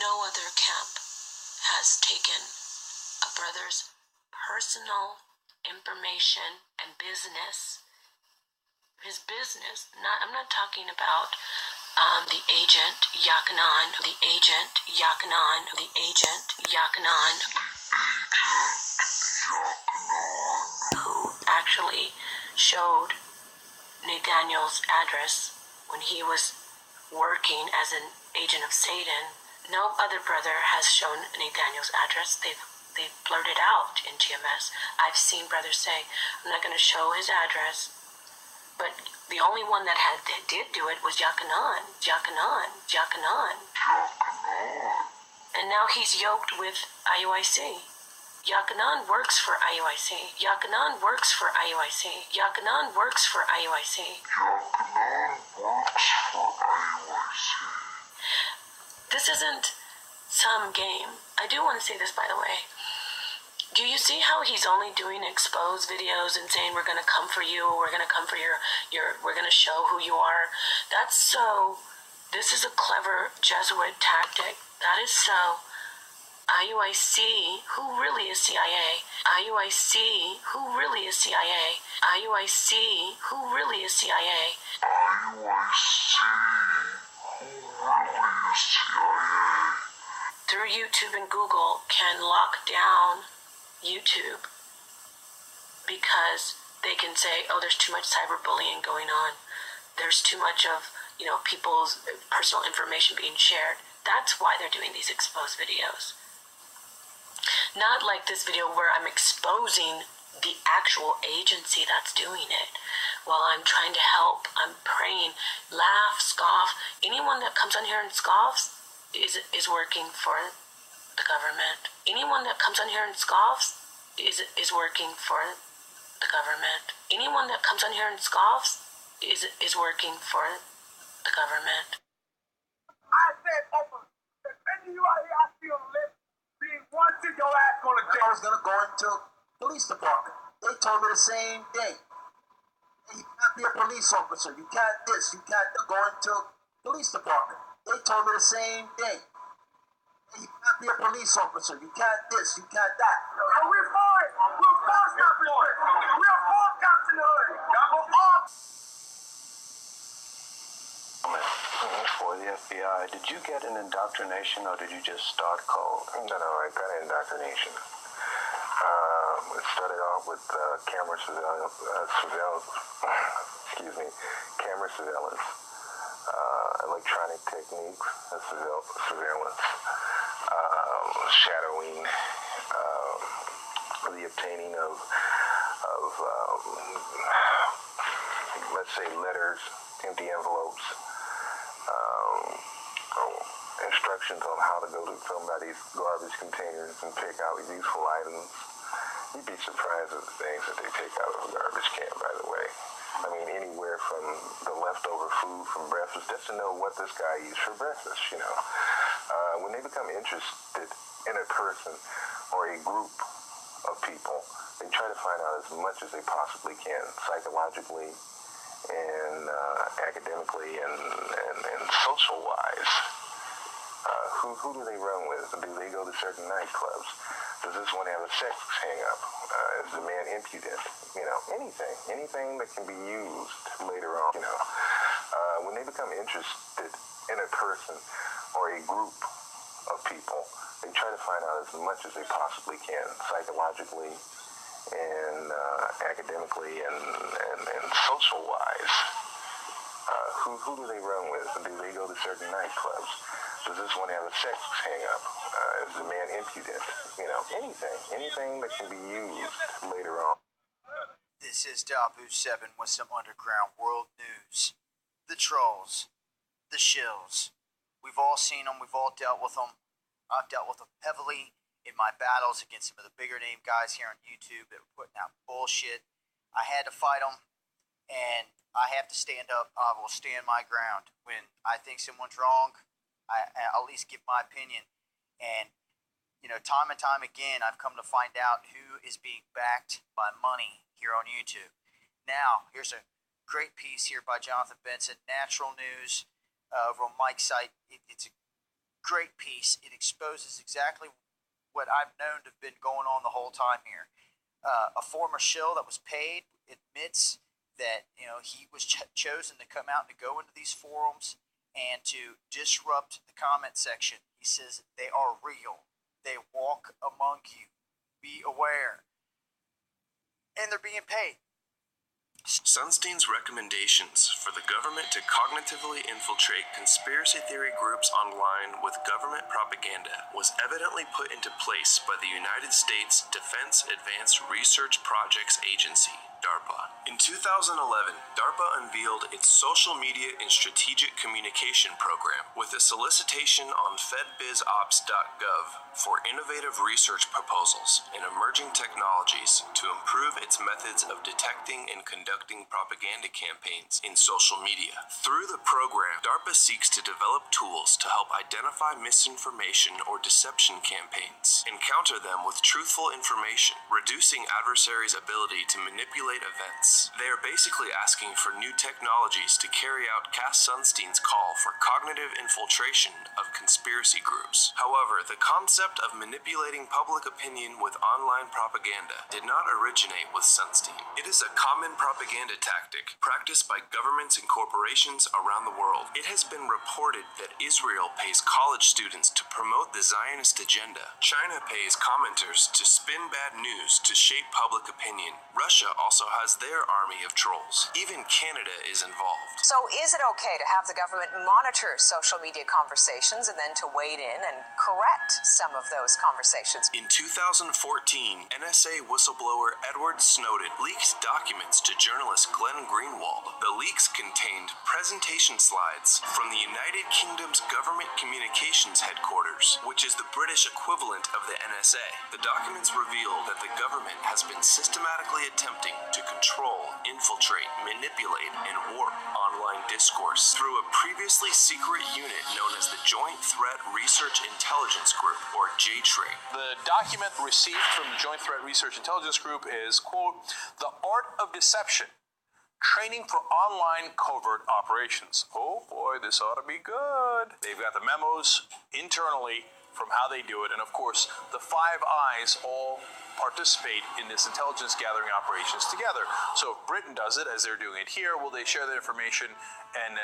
No other camp has taken a brother's personal information and business. His business, I'm not talking about the agent Yakanan, who actually showed Nathaniel's address when he was working as an agent of Satan. No other brother has shown Nathaniel's address. They've blurted out in GMS. I've seen brothers say, I'm not going to show his address. But the only one that did do it was Yakanan. And now he's yoked with IUIC. Yakanan works for IUIC. This isn't some game. I do want to say this, by the way. Do you see how he's only doing exposed videos and saying we're going to come for you, we're going to come for your we're going to show who you are? This is a clever Jesuit tactic. That is so. IUIC, who really is CIA? Through YouTube and Google can lock down YouTube because they can say, oh, there's too much cyberbullying going on. There's too much of, people's personal information being shared. That's why they're doing these exposed videos. Not like this video where I'm exposing the actual agency that's doing it. While I'm trying to help, I'm praying, laugh, scoff. Anyone that comes on here and scoffs is working for the government. Anyone that comes on here and scoffs is working for the government. Anyone that comes on here and scoffs is working for the government. I said open. If any of you out here I feel lit, being wanted, your ass gonna jail. I was gonna go into police department. They told me the same thing. You can't be a police officer. You can't this. You can't go into police department. They told me the same thing. You can't be a police officer. You can't this. You can't that. And we're fine. We're fine, Captain Hood. We're fine, Captain Hood. Y'all go off. For the FBI, did you get an indoctrination or did you just start cold? No, I got an indoctrination. It started off with camera surveillance, electronic techniques of surveillance, shadowing, the obtaining of let's say letters, empty envelopes, instructions on how to go to somebody's garbage containers and pick out useful items. You'd be surprised at the things that they take out of a garbage can, by the way. I mean, anywhere from the leftover food from breakfast, just to know what this guy used for breakfast, When they become interested in a person or a group of people, they try to find out as much as they possibly can, psychologically and academically and social-wise. Who do they run with? Do they go to certain nightclubs? Does this one have a sex hang-up? Is the man impudent? Anything that can be used later on. When they become interested in a person or a group of people, they try to find out as much as they possibly can, psychologically and academically and social-wise. Who do they run with? Do they go to certain nightclubs? Does this one have a sex hang-up? Is the man impudent? Anything that can be used later on. This is Dabu7 with some underground world news. The trolls, the shills. We've all seen them. We've all dealt with them. I've dealt with them heavily in my battles against some of the bigger name guys here on YouTube that were putting out bullshit. I had to fight them, and I have to stand up. I will stand my ground. When I think someone's wrong, I'll at least give my opinion. And, time and time again, I've come to find out who is being backed by money here on YouTube. Now, here's a great piece here by Jonathan Benson, Natural News, over on Mike's site. It's a Great piece. It exposes exactly what I've known to have been going on the whole time here. A former shill that was paid admits that he was chosen to come out and to go into these forums and to disrupt the comment section. He says they are real. They walk among you. Be aware. And they're being paid. Sunstein's recommendations for the government to cognitively infiltrate conspiracy theory groups online with government propaganda was evidently put into place by the United States Defense Advanced Research Projects Agency, DARPA. In 2011, DARPA unveiled its Social Media and Strategic Communication Program with a solicitation on fedbizops.gov for innovative research proposals and emerging technologies to improve its methods of detecting and conducting propaganda campaigns in social media. Through the program, DARPA seeks to develop tools to help identify misinformation or deception campaigns and counter them with truthful information, reducing adversaries' ability to manipulate events. They are basically asking for new technologies to carry out Cass Sunstein's call for cognitive infiltration of conspiracy groups. However, the concept of manipulating public opinion with online propaganda did not originate with Sunstein. It is a common propaganda tactic practiced by governments and corporations around the world. It has been reported that Israel pays college students to promote the Zionist agenda. China pays commenters to spin bad news to shape public opinion. Russia also has their army of trolls. Even Canada is involved. So is it okay to have the government monitor social media conversations and then to wade in and correct some of those conversations? In 2014, NSA whistleblower Edward Snowden leaked documents to journalist Glenn Greenwald. The leaks contained presentation slides from the United Kingdom's Government Communications Headquarters, which is the British equivalent of the NSA. The documents reveal that the government has been systematically attempting to control, infiltrate, manipulate, and warp online discourse through a previously secret unit known as the Joint Threat Research Intelligence Group, or JTRIG. The document received from the Joint Threat Research Intelligence Group is, quote, "The Art of Deception, Training for Online Covert Operations." Oh boy, this ought to be good. They've got the memos internally from how they do it, and of course, the Five Eyes all participate in this intelligence gathering operations together. So if Britain does it, as they're doing it here, will they share that information and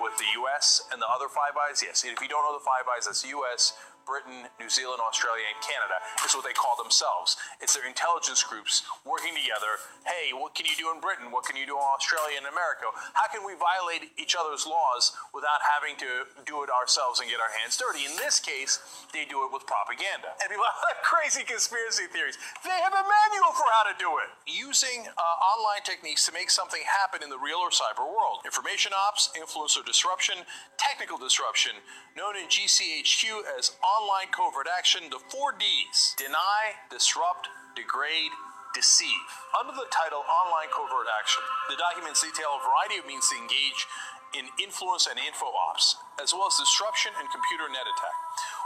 with the U.S. and the other Five Eyes? Yes. And if you don't know the Five Eyes, that's the U.S., Britain, New Zealand, Australia, and Canada. It's what they call themselves. It's their intelligence groups working together. Hey, what can you do in Britain? What can you do in Australia and America? How can we violate each other's laws without having to do it ourselves and get our hands dirty? In this case, they do it with propaganda. And people have crazy conspiracy theories. They have a manual for how to do it. Using online techniques to make something happen in the real or cyber world. Information ops, influence or disruption, technical disruption, known in GCHQ as online covert action, the 4 Ds: deny, disrupt, degrade, deceive. Under the title Online Covert Action, the documents detail a variety of means to engage in influence and info ops, as well as disruption and computer net attack,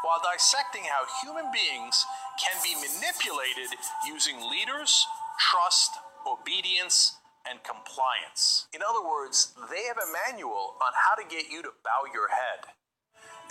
while dissecting how human beings can be manipulated using leaders, trust, obedience, and compliance. In other words, they have a manual on how to get you to bow your head.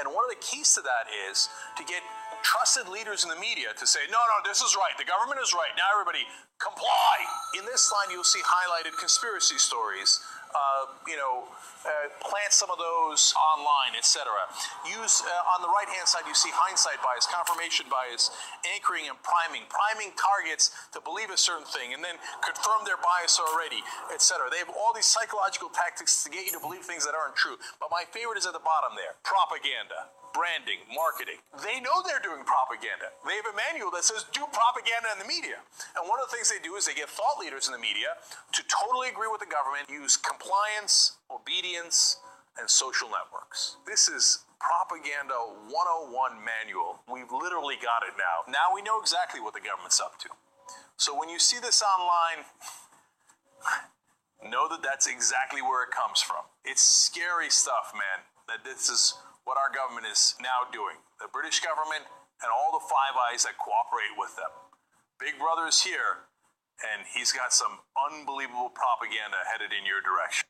And one of the keys to that is to get trusted leaders in the media to say, no, this is right. The government is right. Now everybody comply. In this line, you'll see highlighted conspiracy stories. Plant some of those online, etc. Use, on the right-hand side, you see hindsight bias, confirmation bias, anchoring and priming. Priming targets to believe a certain thing and then confirm their bias already, etc. They have all these psychological tactics to get you to believe things that aren't true. But my favorite is at the bottom there. Propaganda. Branding, marketing. They know they're doing propaganda. They have a manual that says do propaganda in the media. And one of the things they do is they get thought leaders in the media to totally agree with the government, use compliance, obedience, and social networks. This is Propaganda 101 manual. We've literally got it now. Now we know exactly what the government's up to. So when you see this online, know that that's exactly where it comes from. It's scary stuff, man, that this is what our government is now doing. The British government and all the Five Eyes that cooperate with them. Big Brother's here, and he's got some unbelievable propaganda headed in your direction.